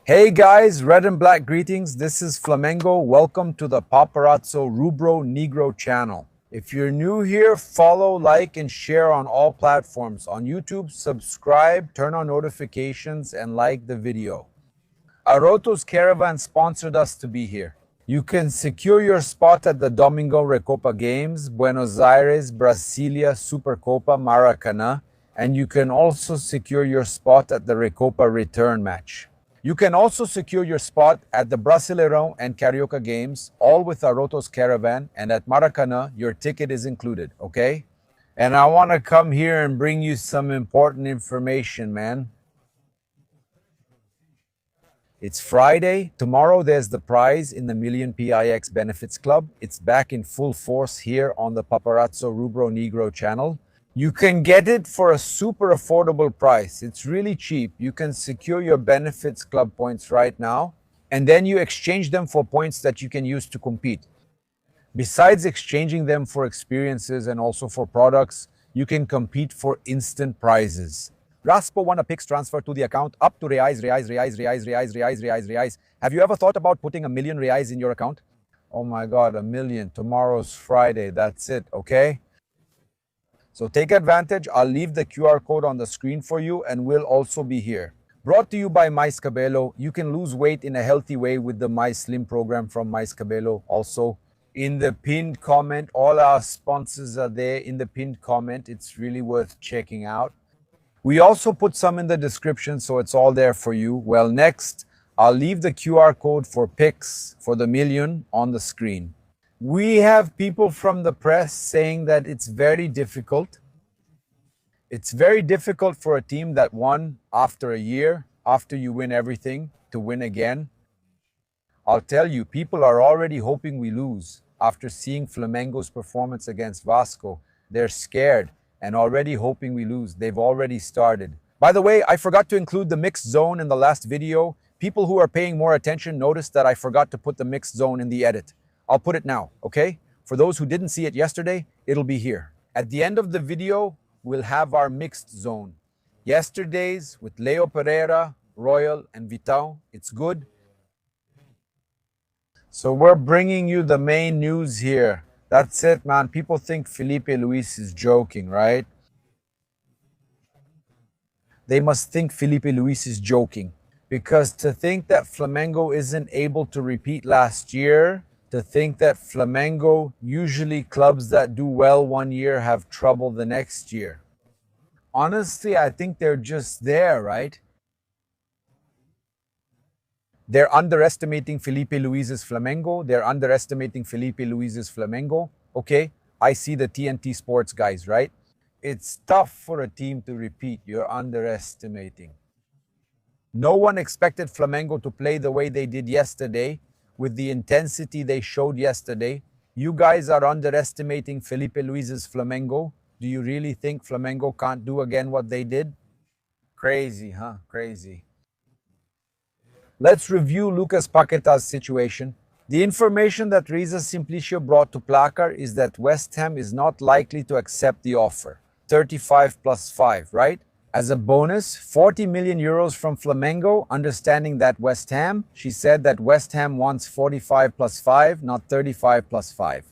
Hey guys, red and black greetings. This is Flamengo. Welcome to the Paparazzo Rubro Negro channel. If you're new here, follow, like, and share on all platforms. On YouTube, subscribe, turn on notifications, and like the video. Aroto's Caravan sponsored us to be here. You can secure your spot at the Domingo Recopa Games, Buenos Aires, Brasilia, Supercopa, Maracanã, and you can also secure your spot at the Recopa return match. You can also secure your spot at the Brasileirão and Carioca Games, all with Aroto's Caravan, and at Maracanã, your ticket is included, okay? And I want to come here and bring you some important information, man. It's Friday. Tomorrow there's the prize in the Million PIX Benefits Club. It's back in full force here on the Paparazzo Rubro Negro channel. You can get it for a super affordable price. It's really cheap. You can secure your Benefits Club points right now, and then you exchange them for points that you can use to compete. Besides exchanging them for experiences and also for products, you can compete for instant prizes. Raspo won a Pix transfer to the account up to reais. Have you ever thought about putting a million reais in your account? Oh my God, a million. Tomorrow's Friday. That's it, okay? So take advantage. I'll leave the QR code on the screen for you, and we'll also be here. Brought to you by Mais Cabello. You can lose weight in a healthy way with the My Slim program from Mais Cabello. Also, in the pinned comment, all our sponsors are there in the pinned comment. It's really worth checking out. We also put some in the description, so it's all there for you. Well, next, I'll leave the QR code for Pix for the million on the screen. We have people from the press saying that it's very difficult. It's very difficult for a team that won after a year, after you win everything, to win again. I'll tell you, people are already hoping we lose. After seeing Flamengo's performance against Vasco, they're scared and already hoping we lose. They've already started. By the way, I forgot to include the mixed zone in the last video. People who are paying more attention noticed that I forgot to put the mixed zone in the edit. I'll put it now, okay? For those who didn't see it yesterday, it'll be here. At the end of the video, we'll have our mixed zone. Yesterday's with Leo Pereira, Royal, and Vitão. It's good. So we're bringing you the main news here. That's it, man. People think Felipe Luis is joking, right? They must think Felipe Luis is joking. Because to think that Flamengo isn't able to repeat last year, to think that Flamengo, usually clubs that do well one year have trouble the next year. Honestly, I think they're just there, right? They're underestimating Felipe Luis's Flamengo. They're underestimating Felipe Luis's Flamengo. Okay, I see the TNT Sports guys, right? It's tough for a team to repeat. You're underestimating. No one expected Flamengo to play the way they did yesterday, with the intensity they showed yesterday. You guys are underestimating Felipe Luis's Flamengo. Do you really think Flamengo can't do again what they did? Crazy, huh? Crazy. Let's review Lucas Paquetá's situation. The information that Riza Simplicio brought to Placar is that West Ham is not likely to accept the offer. 35 plus 5, right? As a bonus, 40 million euros from Flamengo, understanding that West Ham, she said that West Ham wants 45 plus 5, not 35 plus 5.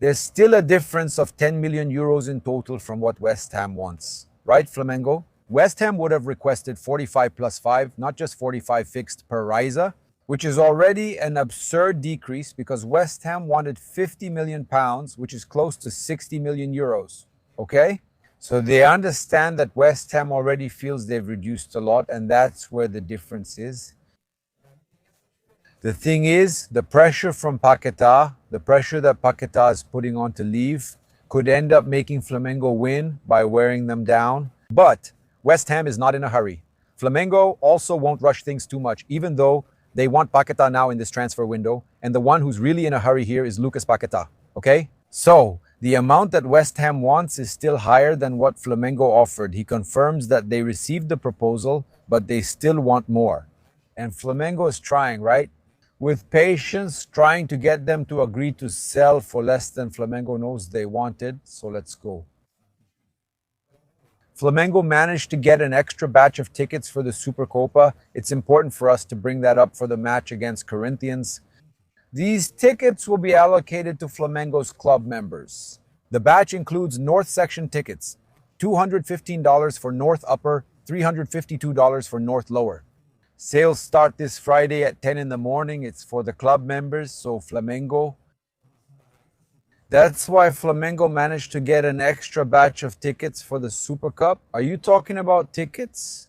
There's still a difference of 10 million euros in total from what West Ham wants. Right, Flamengo? West Ham would have requested 45 plus 5, not just 45 fixed per Riza, which is already an absurd decrease because West Ham wanted 50 million pounds, which is close to 60 million euros. Okay? So they understand that West Ham already feels they've reduced a lot, and that's where the difference is. The thing is, the pressure from Paquetá, the pressure that Paquetá is putting on to leave, could end up making Flamengo win by wearing them down. But West Ham is not in a hurry. Flamengo also won't rush things too much, even though they want Paquetá now in this transfer window, and the one who's really in a hurry here is Lucas Paquetá, okay? So, the amount that West Ham wants is still higher than what Flamengo offered. He confirms that they received the proposal, but they still want more. And Flamengo is trying, right? With patience, trying to get them to agree to sell for less than Flamengo knows they wanted. So let's go. Flamengo managed to get an extra batch of tickets for the Supercopa. It's important for us to bring that up for the match against Corinthians. These tickets will be allocated to Flamengo's club members. The batch includes North Section tickets, $215 for North Upper, $352 for North Lower. Sales start this Friday at 10 in the morning. It's for the club members, so Flamengo. That's why Flamengo managed to get an extra batch of tickets for the Super Cup. Are you talking about tickets?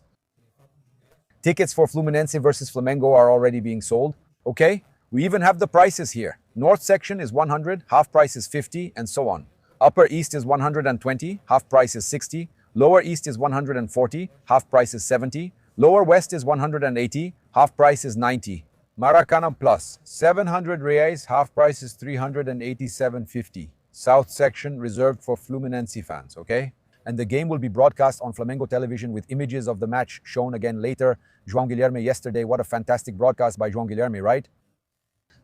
Tickets for Fluminense versus Flamengo are already being sold. Okay, we even have the prices here. North section is 100, half price is 50, and so on. Upper East is 120, half price is 60. Lower East is 140, half price is 70. Lower West is 180, half price is 90. Maracanã Plus, 700 reais, half price is 387.50. South section reserved for Fluminense fans, okay? And the game will be broadcast on Flamengo television with images of the match shown again later. João Guilherme yesterday, what a fantastic broadcast by João Guilherme, right?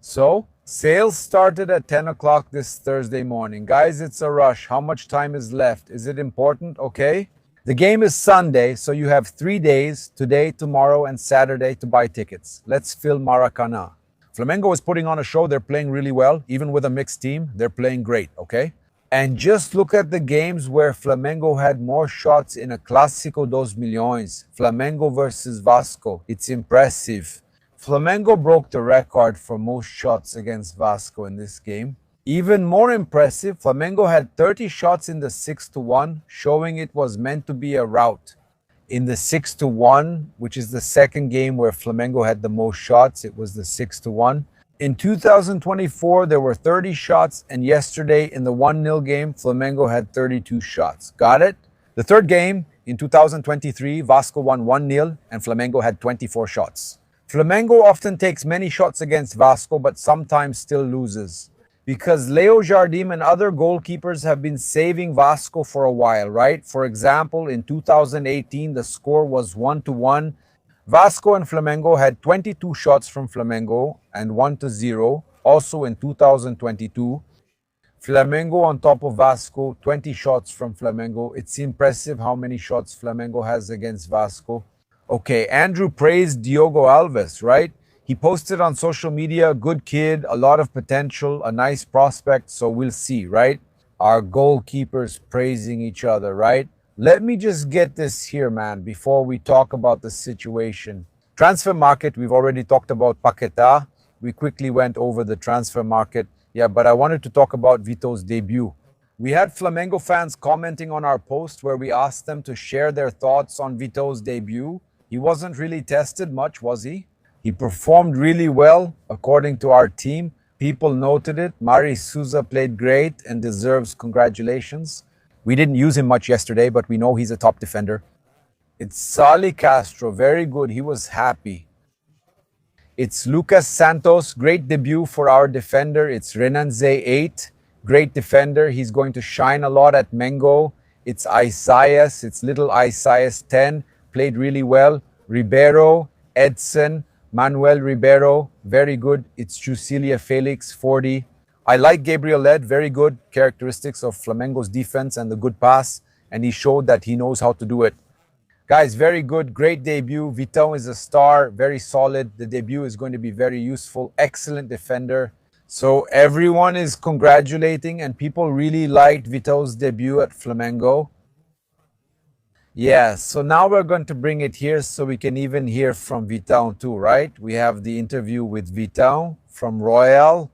So, sales started at 10 o'clock this Thursday morning. Guys, it's a rush. How much time is left? Is it important? Okay. The game is Sunday, so you have 3 days, today, tomorrow, and Saturday to buy tickets. Let's fill Maracanã. Flamengo is putting on a show. They're playing really well. Even with a mixed team, they're playing great, okay? And just look at the games where Flamengo had more shots in a Clásico dos Milhões. Flamengo versus Vasco. It's impressive. Flamengo broke the record for most shots against Vasco in this game. Even more impressive, Flamengo had 30 shots in the 6-1, showing it was meant to be a rout. In the 6-1, which is the second game where Flamengo had the most shots, it was the 6-1. In 2024, there were 30 shots, and yesterday in the 1-0 game, Flamengo had 32 shots. Got it? The third game, in 2023, Vasco won 1-0, and Flamengo had 24 shots. Flamengo often takes many shots against Vasco, but sometimes still loses. Because Leo Jardim and other goalkeepers have been saving Vasco for a while, right? For example, in 2018, the score was 1-1. Vasco and Flamengo had 22 shots from Flamengo and 1-0. Also in 2022, Flamengo on top of Vasco, 20 shots from Flamengo. It's impressive how many shots Flamengo has against Vasco. Okay, Andrew praised Diogo Alves, right? He posted on social media, good kid, a lot of potential, a nice prospect, so we'll see, right? Our goalkeepers praising each other, right? Let me just get this here, man, before we talk about the situation. Transfer market, we've already talked about Paquetá. We quickly went over the transfer market. Yeah, but I wanted to talk about Vitão's debut. We had Flamengo fans commenting on our post where we asked them to share their thoughts on Vitão's debut. He wasn't really tested much, was he? He performed really well, according to our team. People noted it. Mari Souza played great and deserves congratulations. We didn't use him much yesterday, but we know he's a top defender. It's Sali Castro, very good. He was happy. It's Lucas Santos, great debut for our defender. It's Renanze 8, great defender. He's going to shine a lot at Mengo. It's Isaias, it's little Isaias 10, played really well. Ribeiro, Edson, Manuel Ribeiro, very good. It's Jusilia Felix, 40. I like Gabriel Led, very good. Characteristics of Flamengo's defense and the good pass. And he showed that he knows how to do it. Guys, very good. Great debut. Vitão is a star, very solid. The debut is going to be very useful. Excellent defender. So everyone is congratulating and people really liked Vitão's debut at Flamengo. Yeah, so now we're going to bring it here so we can even hear from Vitão too, right? We have the interview with Vitão from Royal.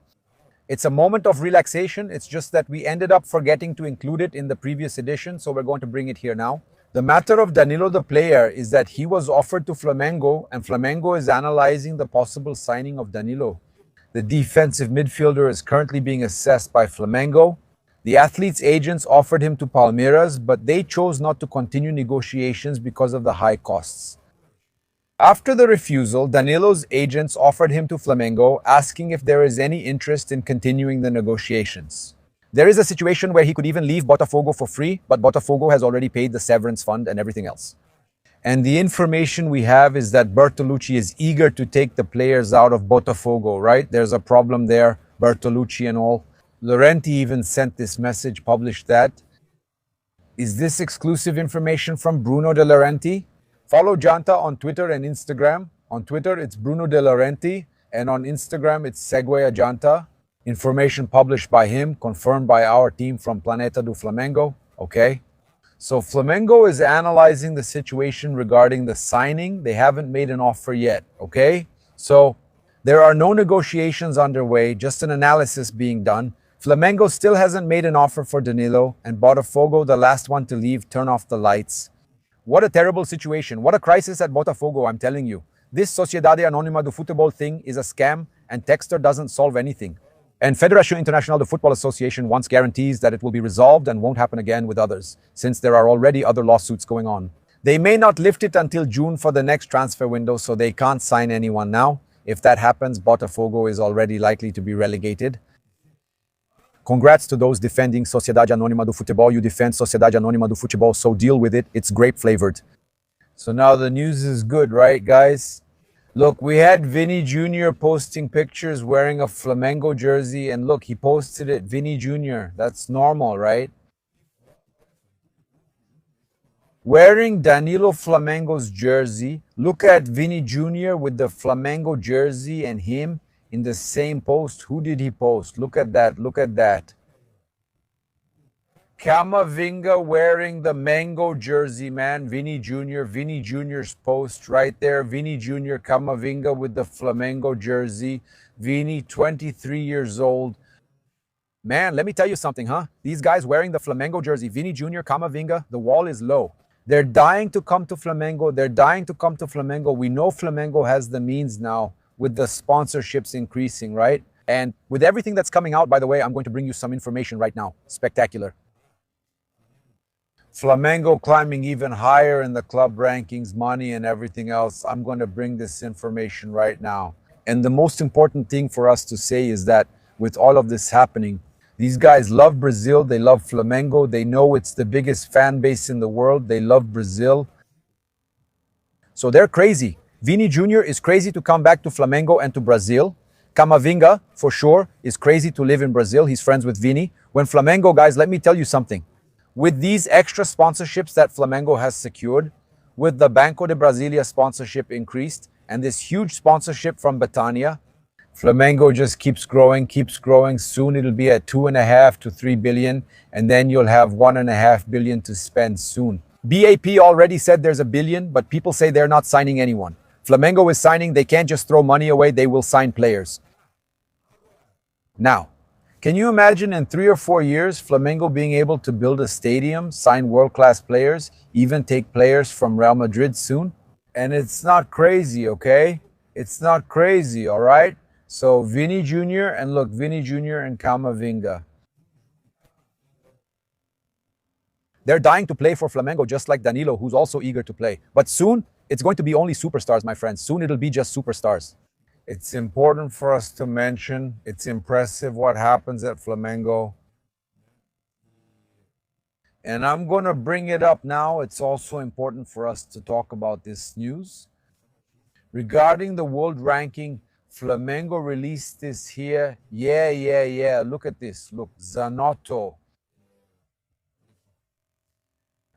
It's a moment of relaxation. It's just that we ended up forgetting to include it in the previous edition, so we're going to bring it here now. The matter of Danilo, the player, is that he was offered to Flamengo, and Flamengo is analyzing the possible signing of Danilo. The defensive midfielder is currently being assessed by Flamengo. The athlete's agents offered him to Palmeiras, but they chose not to continue negotiations because of the high costs. After the refusal, Danilo's agents offered him to Flamengo, asking if there is any interest in continuing the negotiations. There is a situation where he could even leave Botafogo for free, but Botafogo has already paid the severance fund and everything else. And the information we have is that Bertolucci is eager to take the players out of Botafogo, right? There's a problem there, Bertolucci and all. Laurenti even sent this message, published that. Is this exclusive information from Bruno De Laurenti? Follow Janta on Twitter and Instagram. On Twitter, it's Bruno De Laurenti, and on Instagram, it's Segue Ajanta. Information published by him, confirmed by our team from Planeta do Flamengo. Okay? So Flamengo is analyzing the situation regarding the signing. They haven't made an offer yet. Okay? So there are no negotiations underway, just an analysis being done. Flamengo still hasn't made an offer for Danilo, and Botafogo, the last one to leave, turn off the lights. What a terrible situation. What a crisis at Botafogo, I'm telling you. This Sociedade Anônima do Futebol thing is a scam, and Textor doesn't solve anything. And Federação Internacional de Football Association wants guarantees that it will be resolved and won't happen again with others, since there are already other lawsuits going on. They may not lift it until June for the next transfer window, so they can't sign anyone now. If that happens, Botafogo is already likely to be relegated. Congrats to those defending Sociedade Anônima do Futebol. You defend Sociedade Anônima do Futebol, so deal with it. It's grape flavored. So now the news is good, right, guys? Look, we had Vini Jr. posting pictures wearing a Flamengo jersey, and look, he posted it, Vini Jr. That's normal, right? Wearing Danilo Flamengo's jersey. Look at Vini Jr. with the Flamengo jersey and him in the same post. Who did he post? Look at that. Look at that. Camavinga wearing the Mango jersey, man. Vini Jr. Vini Jr.'s post right there. Vini Jr. Camavinga with the Flamengo jersey. Vini, 23 years old. Man, let me tell you something, huh? These guys wearing the Flamengo jersey, Vini Jr., Camavinga, the wall is low. They're dying to come to Flamengo. They're dying to come to Flamengo. We know Flamengo has the means now with the sponsorships increasing, right? And with everything that's coming out, by the way, I'm going to bring you some information right now. Spectacular. Flamengo climbing even higher in the club rankings, money and everything else. I'm going to bring this information right now. And the most important thing for us to say is that with all of this happening, these guys love Brazil. They love Flamengo. They know it's the biggest fan base in the world. They love Brazil. So they're crazy. Vini Jr. is crazy to come back to Flamengo and to Brazil. Camavinga, for sure, is crazy to live in Brazil. He's friends with Vini. When Flamengo, guys, let me tell you something. With these extra sponsorships that Flamengo has secured, with the Banco de Brasilia sponsorship increased, and this huge sponsorship from Betania, Flamengo just keeps growing, keeps growing. Soon it'll be at 2.5 to 3 billion, and then you'll have 1.5 billion to spend soon. BAP already said there's a billion, but people say they're not signing anyone. Flamengo is signing. They can't just throw money away. They will sign players. Now, can you imagine in 3 or 4 years, Flamengo being able to build a stadium, sign world-class players, even take players from Real Madrid soon? And it's not crazy, okay? It's not crazy, all right? So Vini Jr. and look, Vini Jr. and Camavinga. They're dying to play for Flamengo, just like Danilo, who's also eager to play. But soon, it's going to be only superstars, my friends. Soon it'll be just superstars. It's important for us to mention, it's impressive what happens at Flamengo. And I'm going to bring it up now. It's also important for us to talk about this news. Regarding the world ranking, Flamengo released this here. Yeah. Look at this. Look, Zanotto.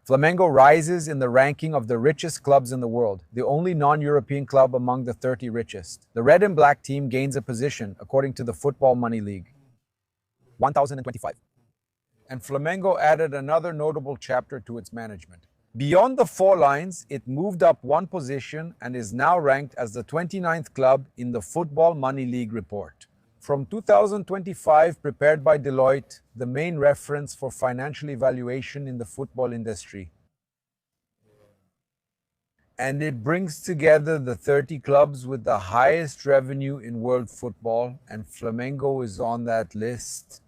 Flamengo rises in the ranking of the richest clubs in the world, the only non-European club among the 30 richest. The red and black team gains a position, according to the Football Money League. 1025. And Flamengo added another notable chapter to its management. Beyond the 4 lines, it moved up 1 position and is now ranked as the 29th club in the Football Money League report. From 2025, prepared by Deloitte, the main reference for financial evaluation in the football industry. And it brings together the 30 clubs with the highest revenue in world football, and Flamengo is on that list.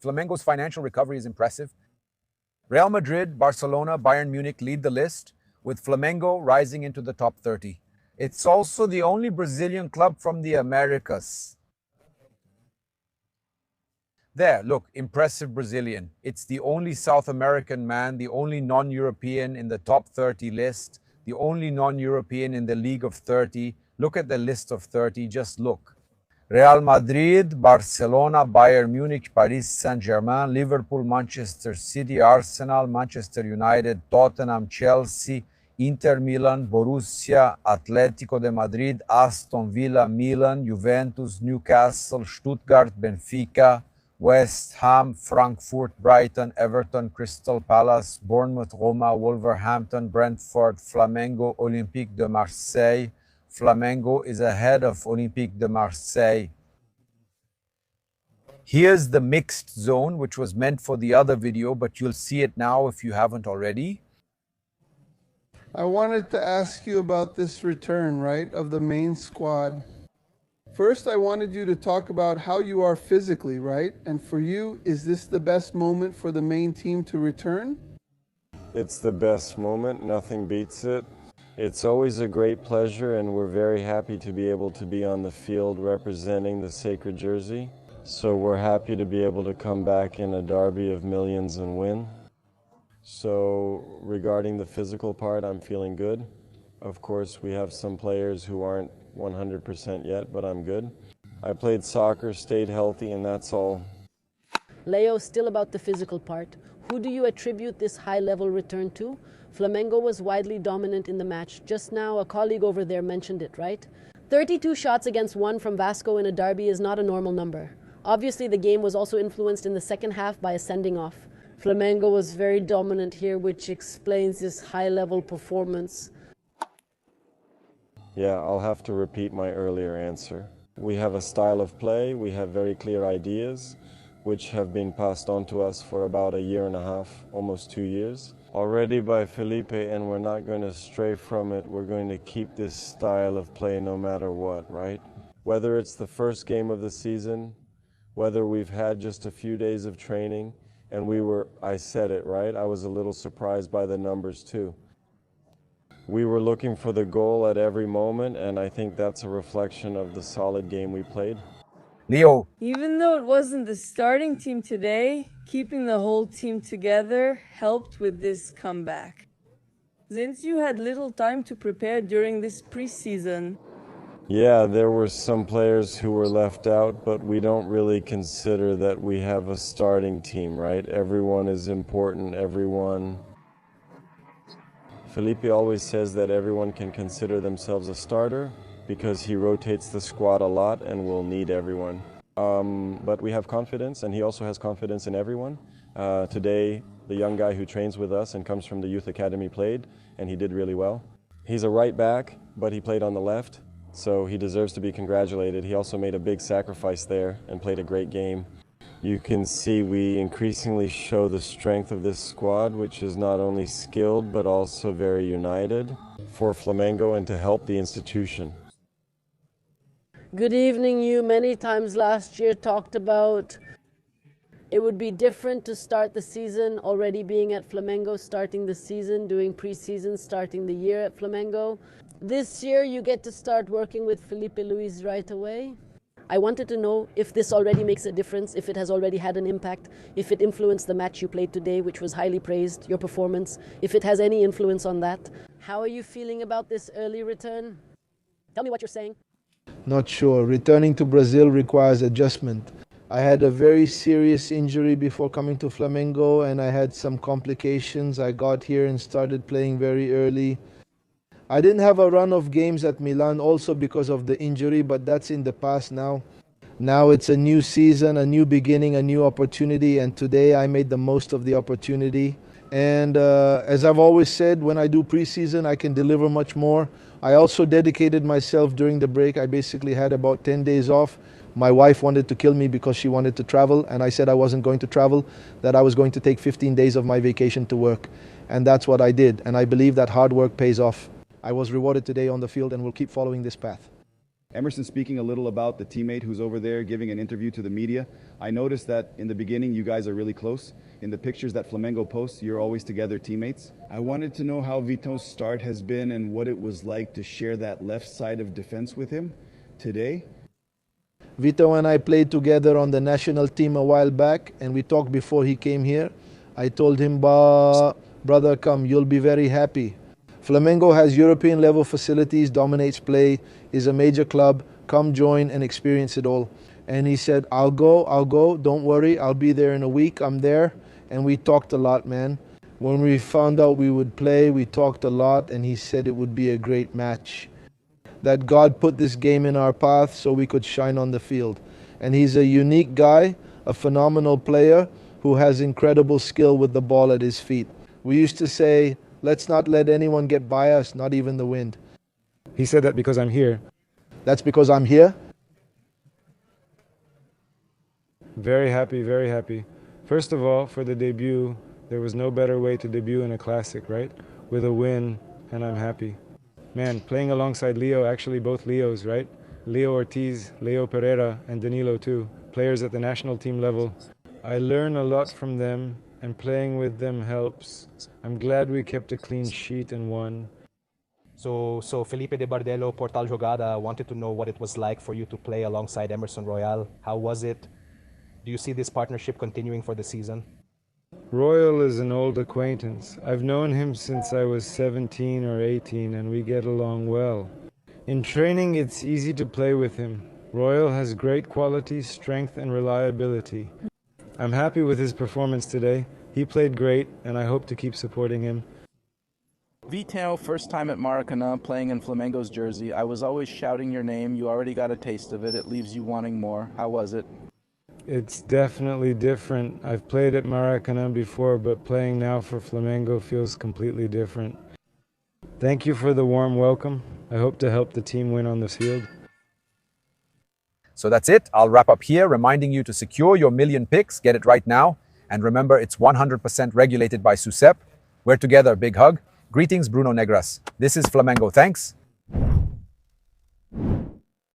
Flamengo's financial recovery is impressive. Real Madrid, Barcelona, Bayern Munich lead the list, with Flamengo rising into the top 30. It's also the only Brazilian club from the Americas. There, look, impressive Brazilian. It's the only South American man, the only non-European in the top 30 list, the only non-European in the League of 30. Look at the list of 30, just look. Real Madrid, Barcelona, Bayern Munich, Paris Saint-Germain, Liverpool, Manchester City, Arsenal, Manchester United, Tottenham, Chelsea, Inter Milan, Borussia, Atlético de Madrid, Aston Villa, Milan, Juventus, Newcastle, Stuttgart, Benfica, West Ham, Frankfurt, Brighton, Everton, Crystal Palace, Bournemouth, Roma, Wolverhampton, Brentford, Flamengo, Olympique de Marseille. Flamengo is ahead of Olympique de Marseille. Here's the mixed zone, which was meant for the other video, but you'll see it now if you haven't already. I wanted to ask you about this return, right, of the main squad. First, I wanted you to talk about how you are physically, right? And for you, is this the best moment for the main team to return? It's the best moment. Nothing beats it. It's always a great pleasure, and we're very happy to be able to be on the field representing the sacred jersey. So we're happy to be able to come back in a derby of millions and win. So regarding the physical part, I'm feeling good. Of course, we have some players who aren't 100% yet, but I'm good. I played soccer, stayed healthy, and that's all. Leo, still about the physical part. Who do you attribute this high-level return to? Flamengo was widely dominant in the match. Just now, a colleague over there mentioned it, right? 32 shots against 1 from Vasco in a derby is not a normal number. Obviously, the game was also influenced in the second half by a sending off. Flamengo was very dominant here, which explains this high-level performance. Yeah, I'll have to repeat my earlier answer. We have a style of play, we have very clear ideas, which have been passed on to us for about a year and a half, almost 2 years. Already by Felipe, and we're not going to stray from it. We're going to keep this style of play no matter what, right? Whether it's the first game of the season, whether we've had just a few days of training, and I said it, right? I was a little surprised by the numbers too. We were looking for the goal at every moment, and I think that's a reflection of the solid game we played. Leo. Even though it wasn't the starting team today, keeping the whole team together helped with this comeback. Since you had little time to prepare during this preseason. Yeah, there were some players who were left out, but we don't really consider that we have a starting team, right? Everyone is important, everyone. Felipe always says that everyone can consider themselves a starter because he rotates the squad a lot and will need everyone. But we have confidence, and he also has confidence in everyone. Today, the young guy who trains with us and comes from the youth academy played, and he did really well. He's a right back, but he played on the left, so he deserves to be congratulated. He also made a big sacrifice there and played a great game. You can see we increasingly show the strength of this squad, which is not only skilled but also very united for Flamengo and to help the institution. Good evening. You many times last year talked about it would be different to start the season already being at Flamengo, starting the season, doing preseason, starting the year at Flamengo. This year you get to start working with Felipe Luis right away. I wanted to know if this already makes a difference, if it has already had an impact, if it influenced the match you played today, which was highly praised, your performance, if it has any influence on that. How are you feeling about this early return? Tell me what you're saying. Not sure. Returning to Brazil requires adjustment. I had a very serious injury before coming to Flamengo, and I had some complications. I got here and started playing very early. I didn't have a run of games at Milan also because of the injury, but that's in the past now. Now it's a new season, a new beginning, a new opportunity, and today I made the most of the opportunity. And as I've always said, when I do preseason, I can deliver much more. I also dedicated myself during the break. I basically had about 10 days off. My wife wanted to kill me because she wanted to travel, and I said I wasn't going to travel, that I was going to take 15 days of my vacation to work. And that's what I did, and I believe that hard work pays off. I was rewarded today on the field and will keep following this path. Emerson speaking a little about the teammate who's over there giving an interview to the media. I noticed that in the beginning you guys are really close. In the pictures that Flamengo posts, you're always together teammates. I wanted to know how Vitão's start has been and what it was like to share that left side of defense with him today. Vitão and I played together on the national team a while back, and we talked before he came here. I told him, brother, come, you'll be very happy. Flamengo has European level facilities, dominates play, is a major club, come join and experience it all. And he said, I'll go, don't worry, I'll be there in a week, I'm there. And we talked a lot, man. When we found out we would play, we talked a lot, and he said it would be a great match. That God put this game in our path so we could shine on the field. And he's a unique guy, a phenomenal player who has incredible skill with the ball at his feet. We used to say, let's not let anyone get by us, not even the wind. He said that because I'm here. That's because I'm here? Very happy, very happy. First of all, for the debut, there was no better way to debut in a classic, right? With a win, and I'm happy. Man, playing alongside Leo, actually both Leos, right? Leo Ortiz, Leo Pereira, and Danilo too, players at the national team level. I learn a lot from them, and playing with them helps. I'm glad we kept a clean sheet and won. So Felipe de Bardello, Portal Jogada, wanted to know what it was like for you to play alongside Emerson Royal. How was it? Do you see this partnership continuing for the season? Royal is an old acquaintance. I've known him since I was 17 or 18, and we get along well. In training, it's easy to play with him. Royal has great qualities, strength, and reliability. I'm happy with his performance today. He played great, and I hope to keep supporting him. Vitão, first time at Maracanã, playing in Flamengo's jersey. I was always shouting your name. You already got a taste of it. It leaves you wanting more. How was it? It's definitely different. I've played at Maracanã before, but playing now for Flamengo feels completely different. Thank you for the warm welcome. I hope to help the team win on the field. So that's it. I'll wrap up here, reminding you to secure your million picks. Get it right now. And remember, it's 100% regulated by SUSEP. We're together. Big hug. Greetings, Bruno Negras. This is Flamengo. Thanks.